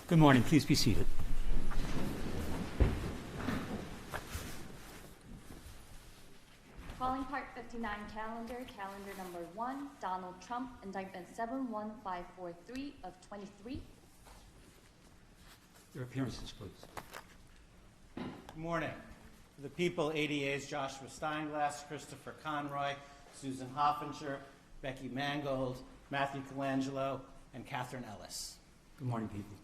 Good morning. Please be seated. Calling Part 59 calendar number 1, Donald Trump, indictment 71543 of 23. Your appearances, please. Good morning. For the people, ADA's Joshua Steinglass, Christopher Conroy, Susan Hoffinger, Becky Mangold, Matthew Colangelo, and Catherine Ellis. Good morning, people.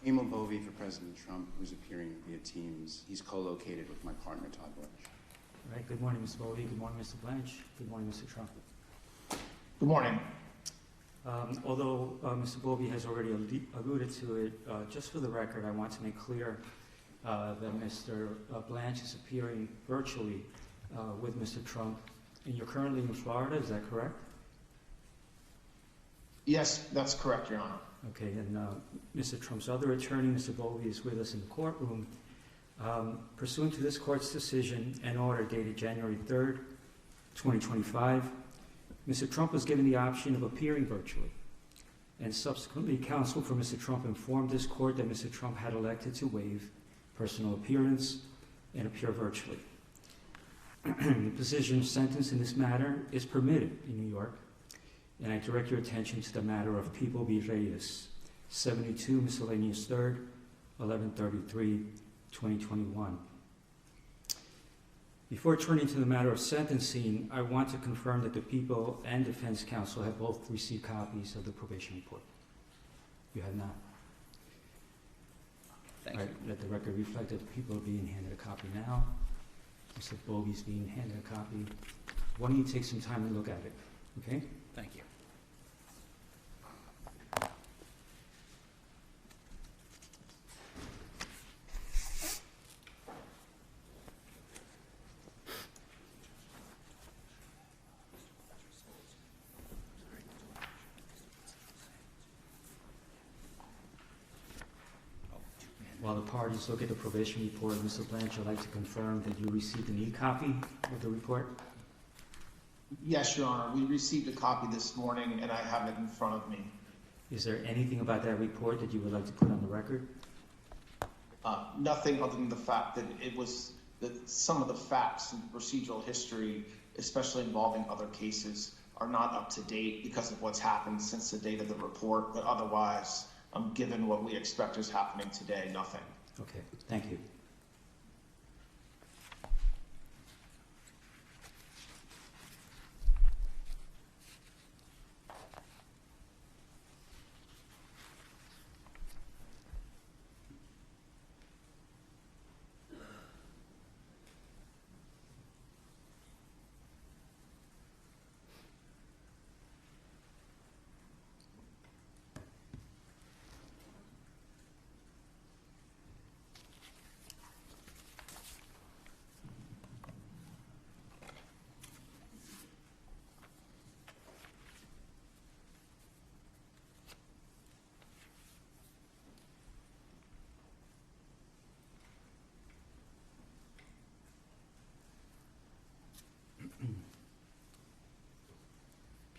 Emil Bovey for President Trump, who's appearing via Teams. He's co-located with my partner, Todd Blanche. All right. Good morning, Ms. Bovey. Good morning, Mr. Blanche. Good morning, Mr. Trump. Good morning. Although Mr. Bovey has already alluded to it, just for the record, I want to make clear that Mr. Blanche is appearing virtually with Mr. Trump, and you're currently in Florida. Is that correct? Yes, that's correct, Your Honor. Okay, and Mr. Trump's other attorney, Mr. Bovey, is with us in the courtroom. Pursuant to this court's decision and order dated January 3rd, 2025, Mr. Trump was given the option of appearing virtually, and subsequently counsel for Mr. Trump informed this court that Mr. Trump had elected to waive personal appearance and appear virtually. The position of sentence in this matter is permitted in New York, and I direct your attention to the matter of People v. Reyes, 72 Miscellaneous 3rd, 1133, 2021. Before turning to the matter of sentencing, I want to confirm that the people and defense counsel have both received copies of the probation report. You have not? Thank All right, let the record reflect that the people are being handed a copy now. Mr. Bovey's being handed a copy. Why don't you take some time and look at it, okay? Thank you. While the parties look at the probation report, Mr. Blanche, I'd like to confirm that you received an e-copy of the report. Yes, Your Honor. We received a copy this morning, and I have it in front of me. Is there anything about that report that you would like to put on the record? Nothing other than the fact that it was that some of the facts and procedural history, especially involving other cases, are not up to date because of what's happened since the date of the report. But otherwise, given what we expect is happening today, nothing. Okay, thank you.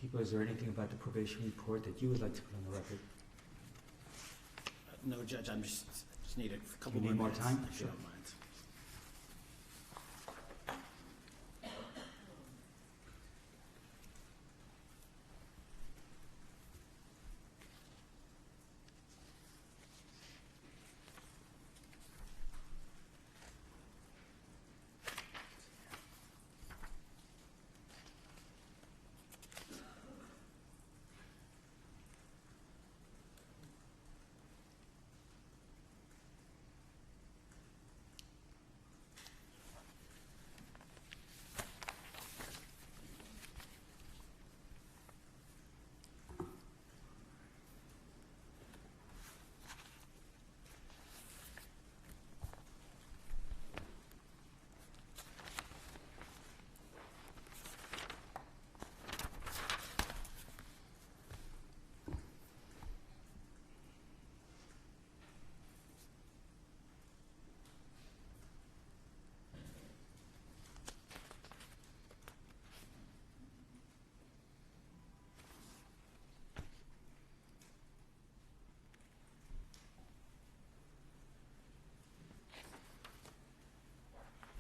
People, is there anything about the probation report that you would like to put on the record? No, Judge, I just need a couple You need more minutes, time? if you Sure. don't mind.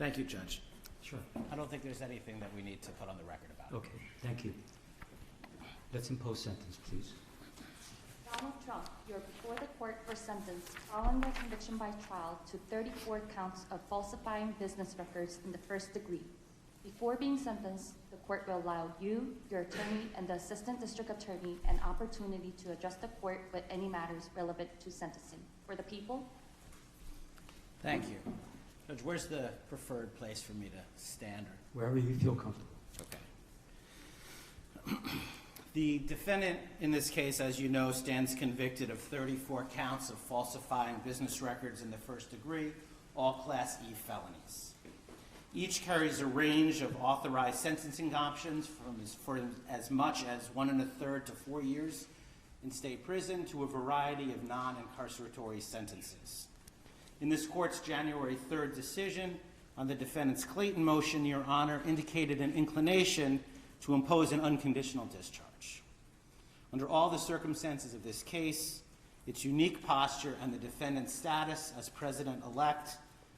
Thank you, Judge. Sure. I don't think there's anything that we need to put on the record about it. Okay, thank you. Let's impose sentence, please. Donald Trump, you're before the court for sentence following your conviction by trial to 34 counts of falsifying business records in the first degree. Before being sentenced, the court will allow you, your attorney, and the assistant district attorney an opportunity to address the court with any matters relevant to sentencing. For the people, Thank you. Judge, where's the preferred place for me to stand? Wherever you feel comfortable. Okay. The defendant in this case, as you know, stands convicted of 34 counts of falsifying business records in the first degree, all Class E felonies. Each carries a range of authorized sentencing options for as much as 1 1/3 to 4 years in state prison to a variety of non-incarceratory sentences. In this court's January 3rd decision on the defendant's Clayton motion, Your Honor indicated an inclination to impose an unconditional discharge. Under all the circumstances of this case, its unique posture and the defendant's status as president-elect,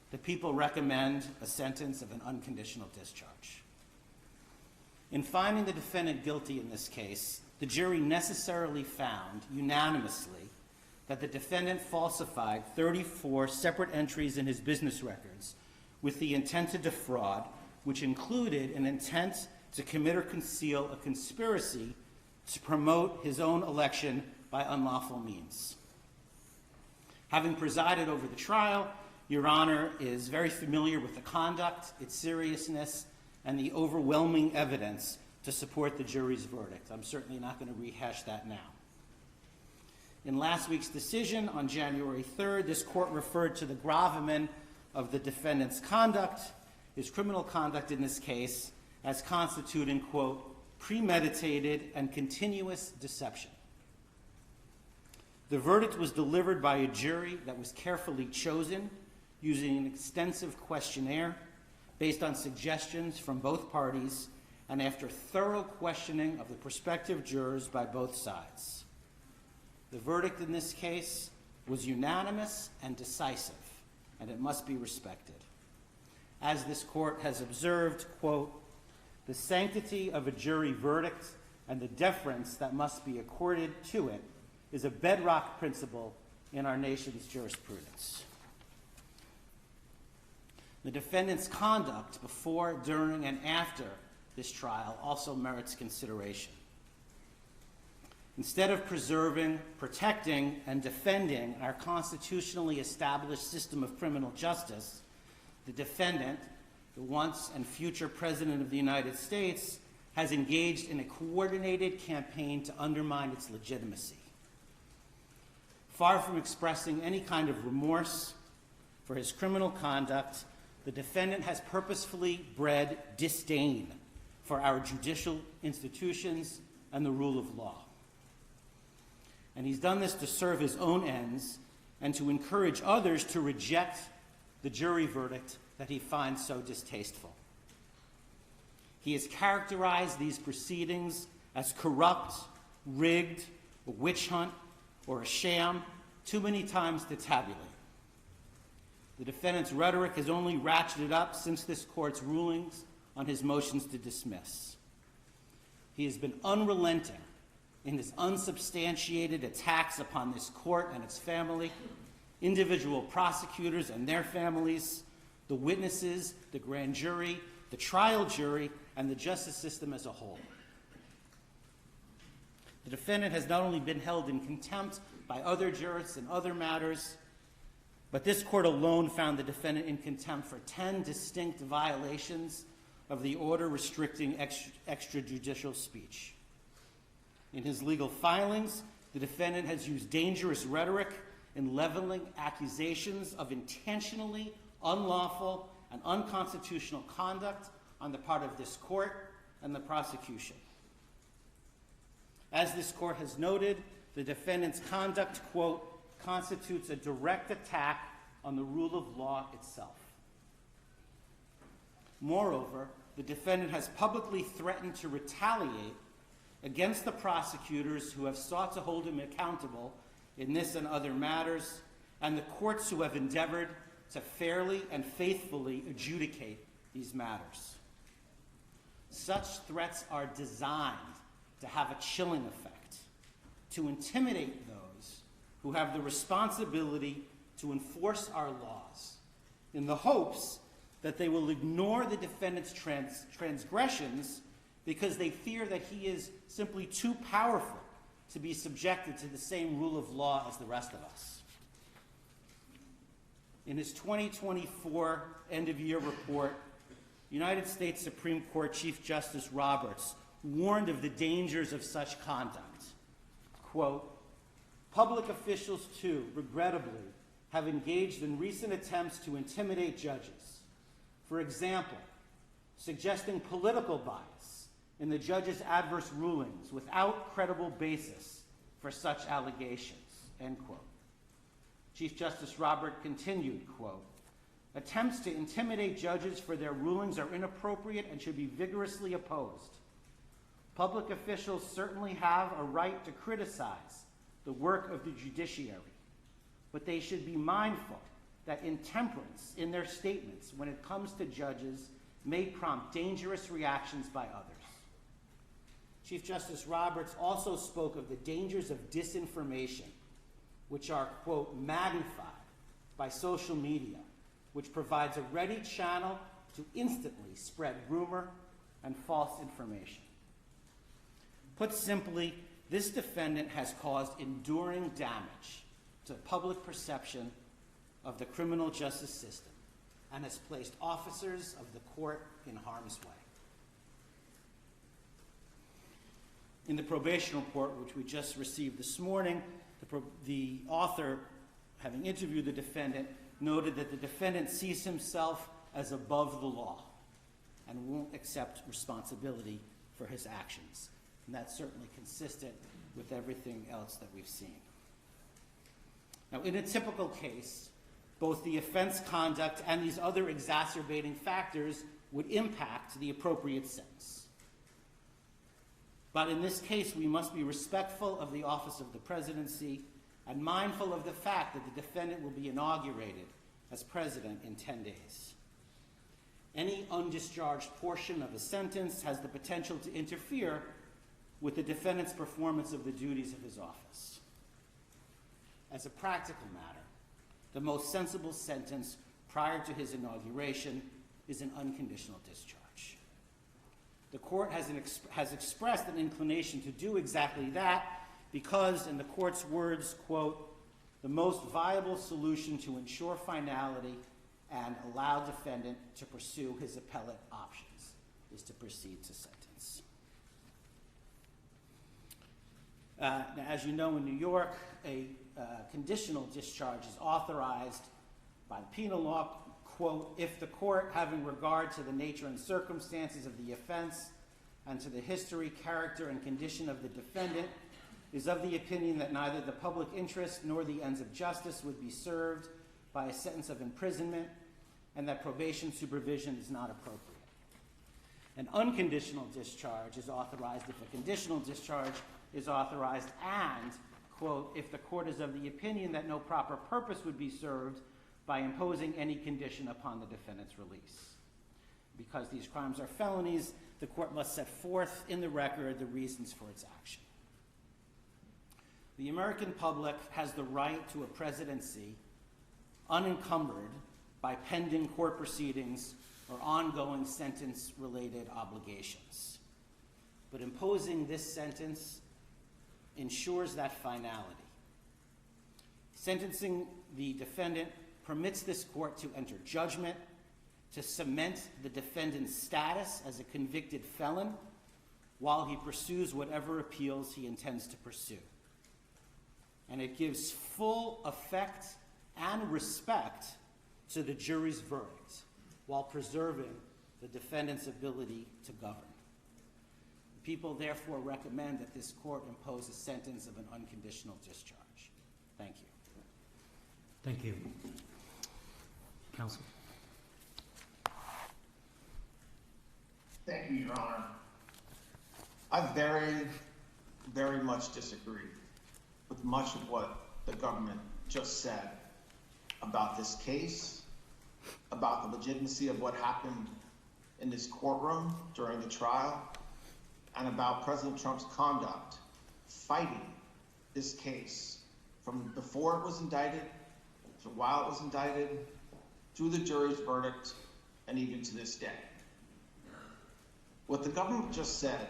the people recommend a sentence of an unconditional discharge. In finding the defendant guilty in this case, the jury necessarily found unanimously that the defendant falsified 34 separate entries in his business records with the intent to defraud, which included an intent to commit or conceal a conspiracy to promote his own election by unlawful means. Having presided over the trial, Your Honor is very familiar with the conduct, its seriousness, and the overwhelming evidence to support the jury's verdict. I'm certainly not going to rehash that now. In last week's decision on January 3rd, this court referred to the gravamen of the defendant's conduct, his criminal conduct in this case, as constituting, quote, premeditated and continuous deception. The verdict was delivered by a jury that was carefully chosen using an extensive questionnaire based on suggestions from both parties and after thorough questioning of the prospective jurors by both sides. The verdict in this case was unanimous and decisive, and it must be respected. As this court has observed, quote, the sanctity of a jury verdict and the deference that must be accorded to it is a bedrock principle in our nation's jurisprudence. The defendant's conduct before, during, and after this trial also merits consideration. Instead of preserving, protecting, and defending our constitutionally established system of criminal justice, the defendant, the once and future President of the United States, has engaged in a coordinated campaign to undermine its legitimacy. Far from expressing any kind of remorse for his criminal conduct, the defendant has purposefully bred disdain for our judicial institutions and the rule of law. And he's done this to serve his own ends and to encourage others to reject the jury verdict that he finds so distasteful. He has characterized these proceedings as corrupt, rigged, a witch hunt, or a sham too many times to tabulate. The defendant's rhetoric has only ratcheted up since this court's rulings on his motions to dismiss. He has been unrelenting in his unsubstantiated attacks upon this court and its family, individual prosecutors and their families, the witnesses, the grand jury, the trial jury, and the justice system as a whole. The defendant has not only been held in contempt by other jurists in other matters, but this court alone found the defendant in contempt for 10 distinct violations of the order restricting extrajudicial speech. In his legal filings, the defendant has used dangerous rhetoric in leveling accusations of intentionally unlawful and unconstitutional conduct on the part of this court and the prosecution. As this court has noted, the defendant's conduct, quote, constitutes a direct attack on the rule of law itself. Moreover, the defendant has publicly threatened to retaliate against the prosecutors who have sought to hold him accountable in this and other matters, and the courts who have endeavored to fairly and faithfully adjudicate these matters. Such threats are designed to have a chilling effect, to intimidate those who have the responsibility to enforce our laws, in the hopes that they will ignore the defendant's transgressions because they fear that he is simply too powerful to be subjected to the same rule of law as the rest of us. In his 2024 end-of-year report, United States Supreme Court Chief Justice Roberts warned of the dangers of such conduct. Quote, "Public officials, too, regrettably, have engaged in recent attempts to intimidate judges. For example, suggesting political bias in the judge's adverse rulings without credible basis for such allegations," end quote. Chief Justice Roberts continued, quote, "Attempts to intimidate judges for their rulings are inappropriate and should be vigorously opposed. Public officials certainly have a right to criticize the work of the judiciary, but they should be mindful that intemperance in their statements when it comes to judges may prompt dangerous reactions by others." Chief Justice Roberts also spoke of the dangers of disinformation, which are, quote, "magnified by social media, which provides a ready channel to instantly spread rumor and false information." Put simply, this defendant has caused enduring damage to public perception of the criminal justice system and has placed officers of the court in harm's way. In the probation report, which we just received this morning, the author, having interviewed the defendant, noted that the defendant sees himself as above the law and won't accept responsibility for his actions. And that's certainly consistent with everything else that we've seen. Now, in a typical case, both the offense conduct and these other exacerbating factors would impact the appropriate sentence. But in this case, we must be respectful of the office of the presidency and mindful of the fact that the defendant will be inaugurated as president in 10 days. Any undischarged portion of a sentence has the potential to interfere with the defendant's performance of the duties of his office. As a practical matter, the most sensible sentence prior to his inauguration is an unconditional discharge. The court has expressed an inclination to do exactly that because, in the court's words, quote, "the most viable solution to ensure finality and allow defendant to pursue his appellate options is to proceed to sentence." Now, as you know, in New York, a conditional discharge is authorized by penal law, quote, "if the court, having regard to the nature and circumstances of the offense and to the history, character, and condition of the defendant, is of the opinion that neither the public interest nor the ends of justice would be served by a sentence of imprisonment and that probation supervision is not appropriate." An unconditional discharge is authorized if a conditional discharge is authorized and, quote, "if the court is of the opinion that no proper purpose would be served by imposing any condition upon the defendant's release." Because these crimes are felonies, the court must set forth in the record the reasons for its action. The American public has the right to a presidency unencumbered by pending court proceedings or ongoing sentence-related obligations. But imposing this sentence ensures that finality. Sentencing the defendant permits this court to enter judgment, to cement the defendant's status as a convicted felon while he pursues whatever appeals he intends to pursue. And it gives full effect and respect to the jury's verdict while preserving the defendant's ability to govern. The people therefore recommend that this court impose a sentence of an unconditional discharge. Thank you. Thank you. Counsel. Thank you, Your Honor. I very, very much disagree with much of what the government just said about this case about the legitimacy of what happened in this courtroom during the trial and about President Trump's conduct fighting this case from before it was indicted, to while it was indicted, through the jury's verdict, and even to this day. What the government just said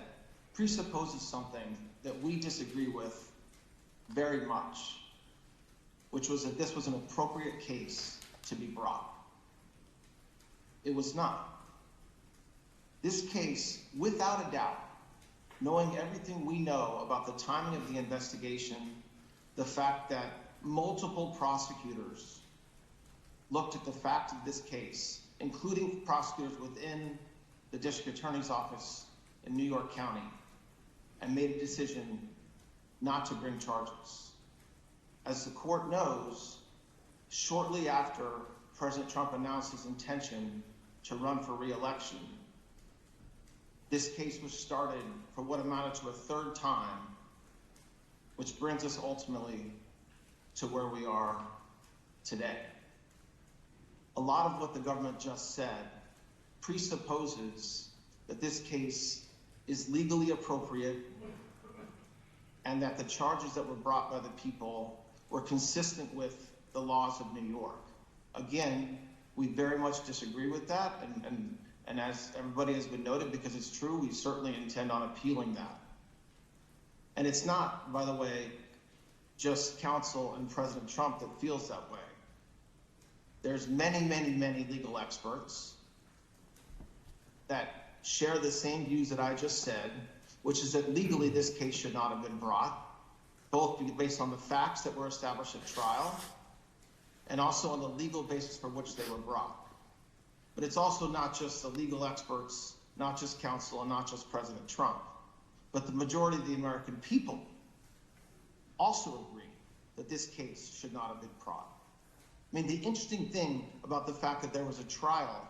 presupposes something that we disagree with very much, which was that this was an appropriate case to be brought. It was not. This case, without a doubt, knowing everything we know about the timing of the investigation, the fact that multiple prosecutors looked at the fact of this case, including prosecutors within the district attorney's office in New York County, and made a decision not to bring charges. As the court knows, shortly after President Trump announced his intention to run for re-election, this case was started for what amounted to a third time, which brings us ultimately to where we are today. A lot of what the government just said presupposes that this case is legally appropriate and that the charges that were brought by the people were consistent with the laws of New York. Again, we very much disagree with that, and as everybody has been noted, because it's true, we certainly intend on appealing that. And it's not, by the way, just counsel and President Trump that feels that way. There's many, many, many legal experts that share the same views that I just said, which is that legally this case should not have been brought, both based on the facts that were established at trial and also on the legal basis for which they were brought. But it's also not just the legal experts, not just counsel, and not just President Trump, but the majority of the American people also agree that this case should not have been brought. I mean, the interesting thing about the fact that there was a trial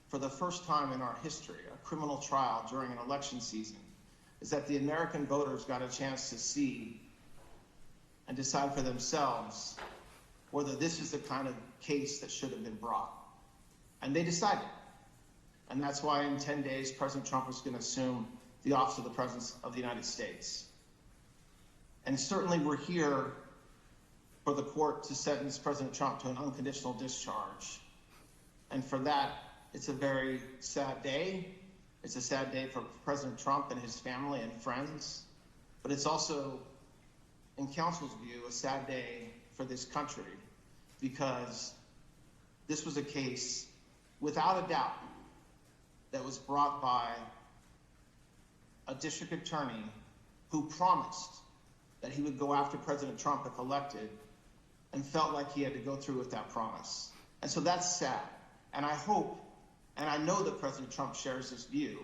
for the first time in our history, a criminal trial during an election season, is that the American voters got a chance to see and decide for themselves whether this is the kind of case that should have been brought. And they decided. And that's why in 10 days, President Trump is going to assume the office of the President of the United States. And certainly we're here for the court to sentence President Trump to an unconditional discharge. And for that, it's a very sad day. It's a sad day for President Trump and his family and friends. But it's also, in counsel's view, a sad day for this country, because this was a case, without a doubt, that was brought by a district attorney who promised that he would go after President Trump if elected, and felt like he had to go through with that promise. And so that's sad. And I hope, and I know that President Trump shares this view,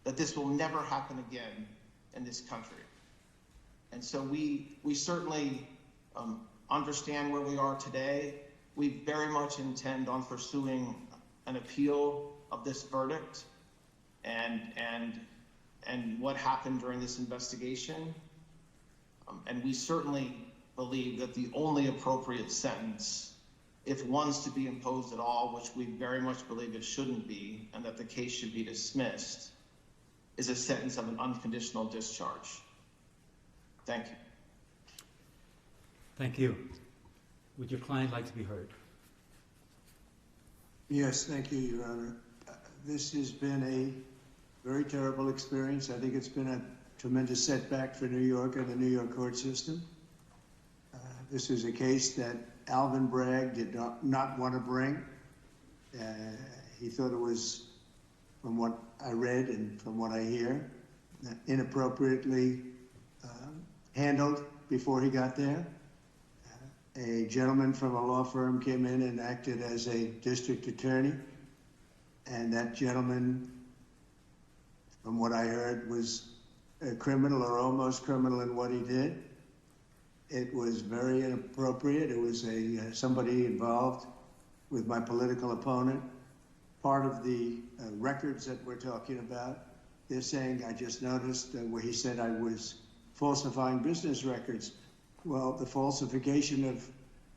that this will never happen again in this country. And so we certainly understand where we are today. We very much intend on pursuing an appeal of this verdict and what happened during this investigation. And we certainly believe that the only appropriate sentence, if one's to be imposed at all, which we very much believe it shouldn't be, and that the case should be dismissed, is a sentence of an unconditional discharge. Thank you. Thank you. Would your client like to be heard? Yes, thank you, Your Honor. This has been a very terrible experience. I think it's been a tremendous setback for New York and the New York court system. This is a case that Alvin Bragg did not want to bring. He thought it was, from what I read and from what I hear, inappropriately handled before he got there. A gentleman from a law firm came in and acted as a district attorney, and that gentleman, from what I heard, was a criminal or almost criminal in what he did. It was very inappropriate. It was somebody involved with my political opponent. Part of the records that we're talking about, they're saying, I just noticed where he said I was falsifying business records. Well, the falsification of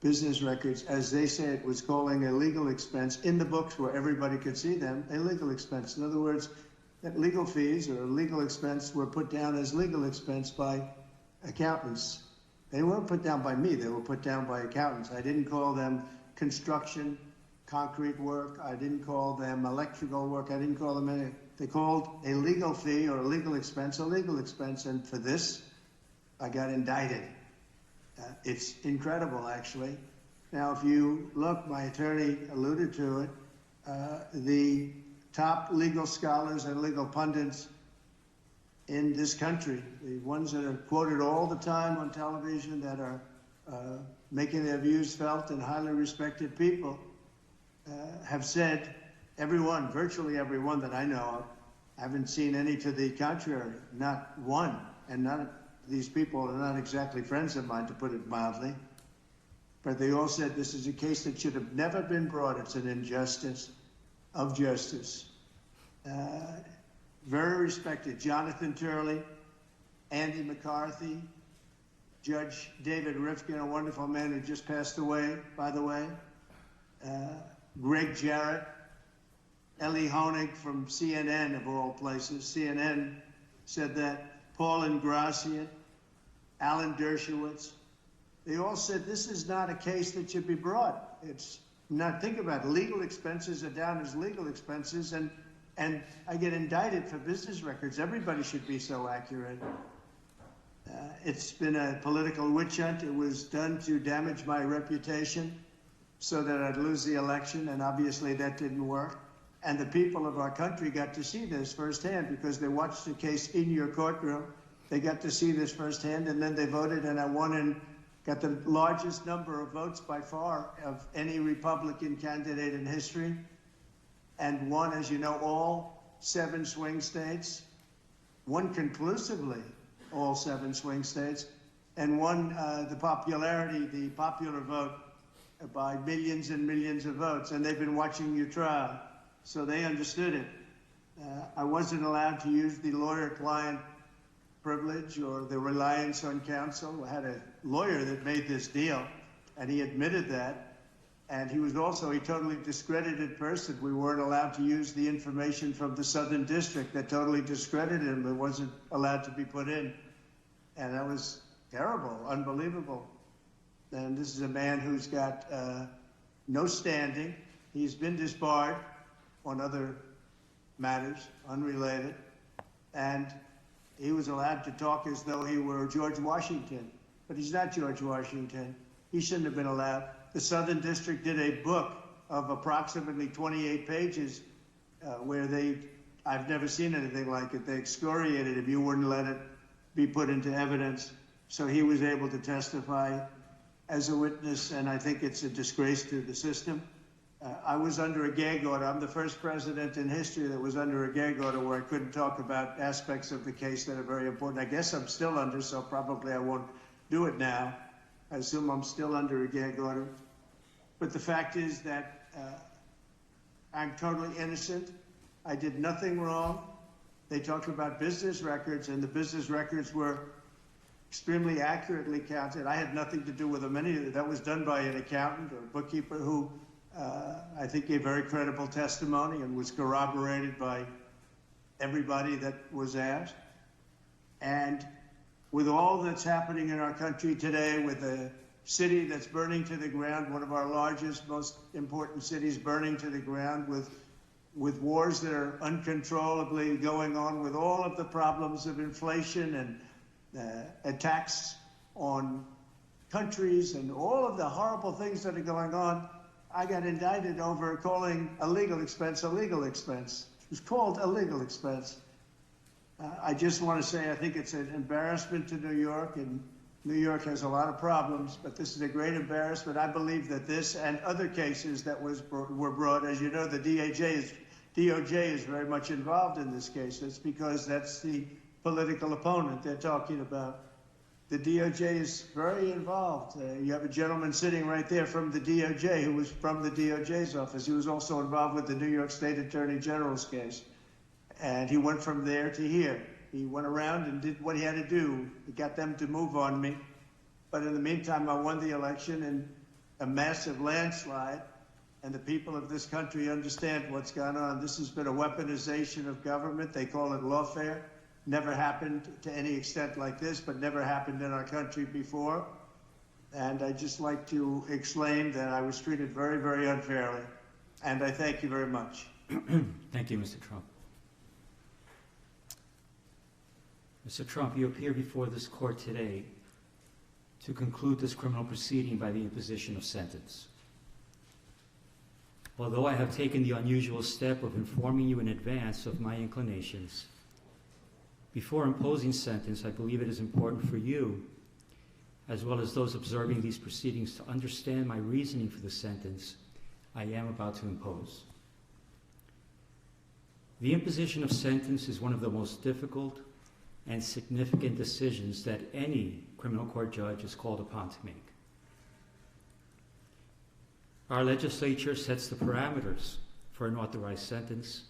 business records, as they say it, was calling a legal expense in the books where everybody could see them, a legal expense. In other words, that legal fees or legal expense were put down as legal expense by accountants. They weren't put down by me, they were put down by accountants. I didn't call them construction, concrete work, I didn't call them electrical work, I didn't call them anything. They called a legal fee or a legal expense, and for this, I got indicted. It's incredible, actually. Now, if you look, my attorney alluded to it, the top legal scholars and legal pundits in this country, the ones that are quoted all the time on television, that are making their views felt and highly respected people, have said, everyone, virtually everyone that I know of, I haven't seen any to the contrary, not one, and none. These people are not exactly friends of mine, to put it mildly, but they all said this is a case that should have never been brought. It's an injustice of justice. Very respected Jonathan Turley, Andy McCarthy, Judge David Rifkin, a wonderful man who just passed away, by the way, Greg Jarrett, Ellie Honig from CNN, of all places. CNN said that. Paul Ingratian, Alan Dershowitz, they all said this is not a case that should be brought. It's not, think about it, legal expenses are down as legal expenses, and I get indicted for business records. Everybody should be so accurate. It's been a political witch hunt. It was done to damage my reputation so that I'd lose the election, and obviously that didn't work. And the people of our country got to see this firsthand because they watched the case in your courtroom. They got to see this firsthand, and then they voted, and I won and got the largest number of votes by far of any Republican candidate in history, and won, as you know, all 7 swing states, won conclusively all 7 swing states, and won the popular vote by millions and millions of votes. And they've been watching your trial, so they understood it. I wasn't allowed to use the lawyer-client privilege or the reliance on counsel. I had a lawyer that made this deal, and he admitted that. And he was also a totally discredited person. We weren't allowed to use the information from the Southern District that totally discredited him. It wasn't allowed to be put in. And that was terrible, unbelievable. And this is a man who's got no standing. He's been disbarred on other matters, unrelated. And he was allowed to talk as though he were George Washington. But he's not George Washington. He shouldn't have been allowed. The Southern District did a book of approximately 28 pages where I've never seen anything like it. They excoriated him. You wouldn't let it be put into evidence. So he was able to testify as a witness, and I think it's a disgrace to the system. I was under a gag order. I'm the first president in history that was under a gag order where I couldn't talk about aspects of the case that are very important. I guess I'm still under, so probably I won't do it now. I assume I'm still under a gag order. But the fact is that I'm totally innocent. I did nothing wrong. They talked about business records, and the business records were extremely accurately counted. I had nothing to do with them. That was done by an accountant or a bookkeeper who I think gave very credible testimony and was corroborated by everybody that was asked. And with all that's happening in our country today, with a city that's burning to the ground, one of our largest, most important cities burning to the ground, with wars that are uncontrollably going on, with all of the problems of inflation and attacks on countries and all of the horrible things that are going on, I got indicted over calling a legal expense a legal expense. It was called a legal expense. I just want to say I think it's an embarrassment to New York, and New York has a lot of problems, but this is a great embarrassment. I believe that this and other cases that were brought, as you know, the DOJ is very much involved in this case. That's because that's the political opponent they're talking about. The DOJ is very involved. You have a gentleman sitting right there from the DOJ who was from the DOJ's office. He was also involved with the New York State Attorney General's case. And he went from there to here. He went around and did what he had to do. He got them to move on me. But in the meantime, I won the election, and a massive landslide, and the people of this country understand what's gone on. This has been a weaponization of government. They call it lawfare. Never happened to any extent like this, but never happened in our country before. And I'd just like to explain that I was treated very, very unfairly. And I thank you very much. Thank you, Mr. Trump. Mr. Trump, you appear before this court today to conclude this criminal proceeding by the imposition of sentence. Although I have taken the unusual step of informing you in advance of my inclinations, before imposing sentence, I believe it is important for you, as well as those observing these proceedings, to understand my reasoning for the sentence I am about to impose. The imposition of sentence is one of the most difficult and significant decisions that any criminal court judge is called upon to make. Our legislature sets the parameters for an authorized sentence,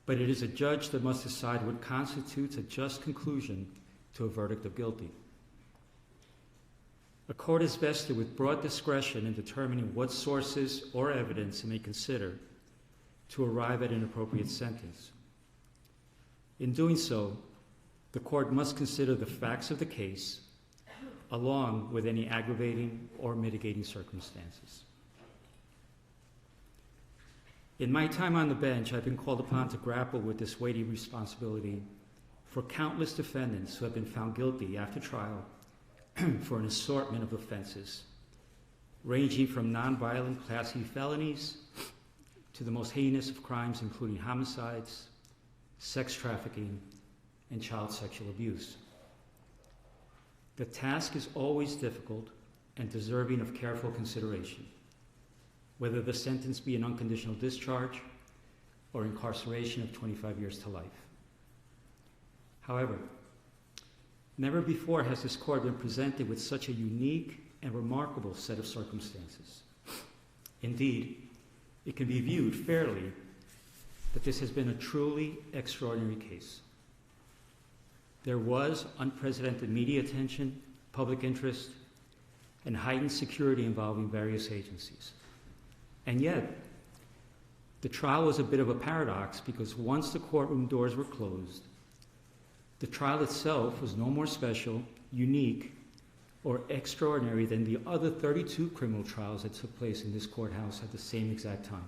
but it is a judge that must decide what constitutes a just conclusion to a verdict of guilty. A court is vested with broad discretion in determining what sources or evidence it may consider to arrive at an appropriate sentence. In doing so, the court must consider the facts of the case along with any aggravating or mitigating circumstances. In my time on the bench, I've been called upon to grapple with this weighty responsibility for countless defendants who have been found guilty after trial for an assortment of offenses, ranging from nonviolent Class E felonies to the most heinous of crimes, including homicides, sex trafficking, and child sexual abuse. The task is always difficult and deserving of careful consideration, whether the sentence be an unconditional discharge or incarceration of 25 years to life. However, never before has this court been presented with such a unique and remarkable set of circumstances. Indeed, it can be viewed fairly that this has been a truly extraordinary case. There was unprecedented media attention, public interest, and heightened security involving various agencies. And yet, the trial was a bit of a paradox because once the courtroom doors were closed, the trial itself was no more special, unique, or extraordinary than the other 32 criminal trials that took place in this courthouse at the same exact time.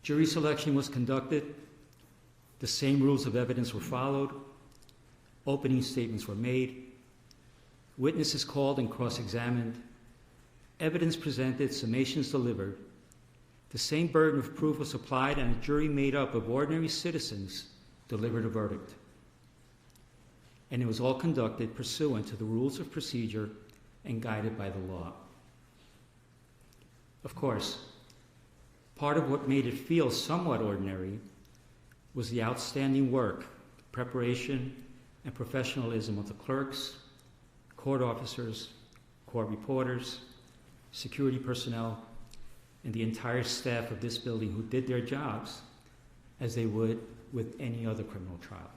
Jury selection was conducted, the same rules of evidence were followed, opening statements were made, witnesses called and cross-examined, evidence presented, summations delivered, the same burden of proof was applied, and a jury made up of ordinary citizens delivered a verdict. And it was all conducted pursuant to the rules of procedure and guided by the law. Of course, part of what made it feel somewhat ordinary was the outstanding work, preparation, and professionalism of the clerks, court officers, court reporters, security personnel, and the entire staff of this building who did their jobs as they would with any other criminal trial.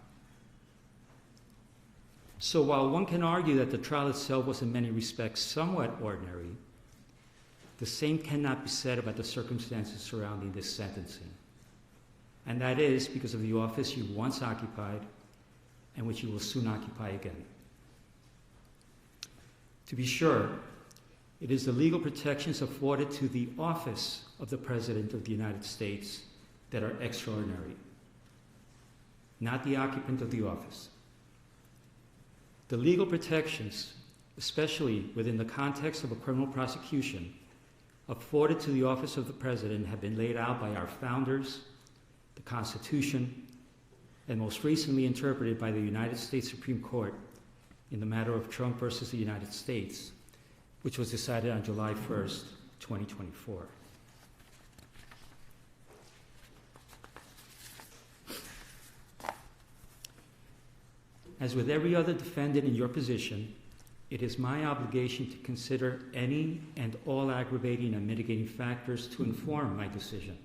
So while one can argue that the trial itself was in many respects somewhat ordinary, the same cannot be said about the circumstances surrounding this sentencing. And that is because of the office you once occupied and which you will soon occupy again. To be sure, it is the legal protections afforded to the office of the President of the United States that are extraordinary, not the occupant of the office. The legal protections, especially within the context of a criminal prosecution, afforded to the office of the President have been laid out by our founders, the Constitution, and most recently interpreted by the United States Supreme Court in the matter of Trump versus the United States, which was decided on July 1st, 2024. As with every other defendant in your position, it is my obligation to consider any and all aggravating and mitigating factors to inform my decision.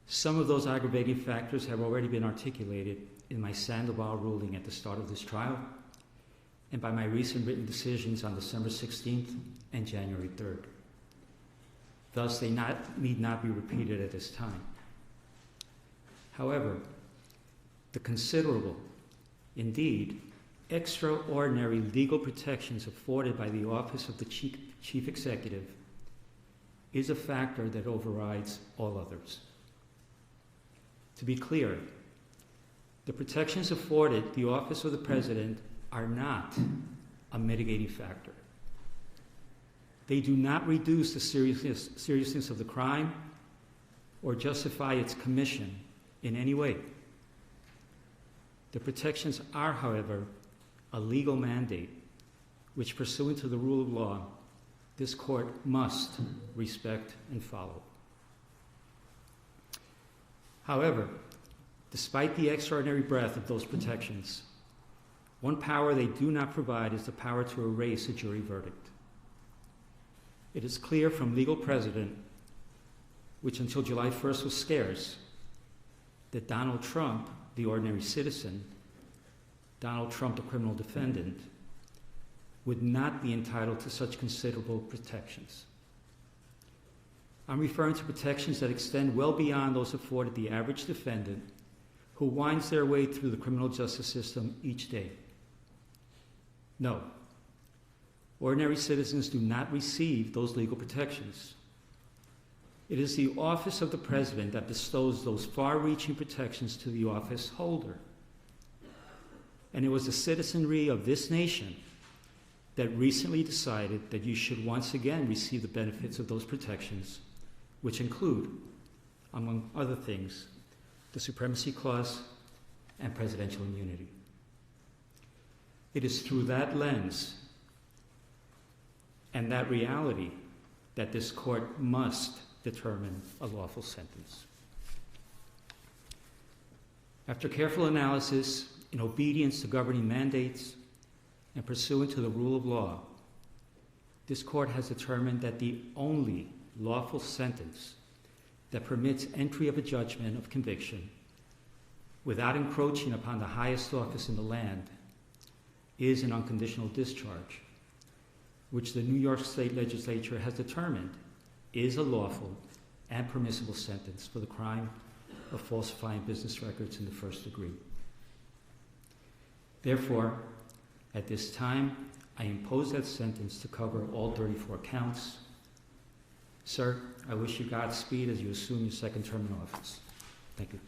Some of those aggravating factors have already been articulated in my Sandoval ruling at the start of this trial, and by my recent written decisions on December 16th and January 3rd. Thus, they need not be repeated at this time. However, the considerable, indeed, extraordinary legal protections afforded by the office of the Chief Executive is a factor that overrides all others. To be clear, the protections afforded the office of the President are not a mitigating factor. They do not reduce the seriousness of the crime or justify its commission in any way. The protections are, however, a legal mandate which, pursuant to the rule of law, this court must respect and follow. However, despite the extraordinary breadth of those protections, one power they do not provide is the power to erase a jury verdict. It is clear from legal precedent, which until July 1st was scarce, that Donald Trump, the ordinary citizen, Donald Trump, the criminal defendant, would not be entitled to such considerable protections. I'm referring to protections that extend well beyond those afforded the average defendant who winds their way through the criminal justice system each day. No, ordinary citizens do not receive those legal protections. It is the office of the President that bestows those far-reaching protections to the office holder. And it was the citizenry of this nation that recently decided that you should once again receive the benefits of those protections, which include, among other things, the Supremacy Clause and presidential immunity. It is through that lens and that reality that this court must determine a lawful sentence. After careful analysis, in obedience to governing mandates, and pursuant to the rule of law, this court has determined that the only lawful sentence that permits entry of a judgment of conviction without encroaching upon the highest office in the land is an unconditional discharge, which the New York State Legislature has determined is a lawful and permissible sentence for the crime of falsifying business records in the first degree. Therefore, at this time, I impose that sentence to cover all 34 counts. Sir, I wish you Godspeed as you assume your second term in office. Thank you.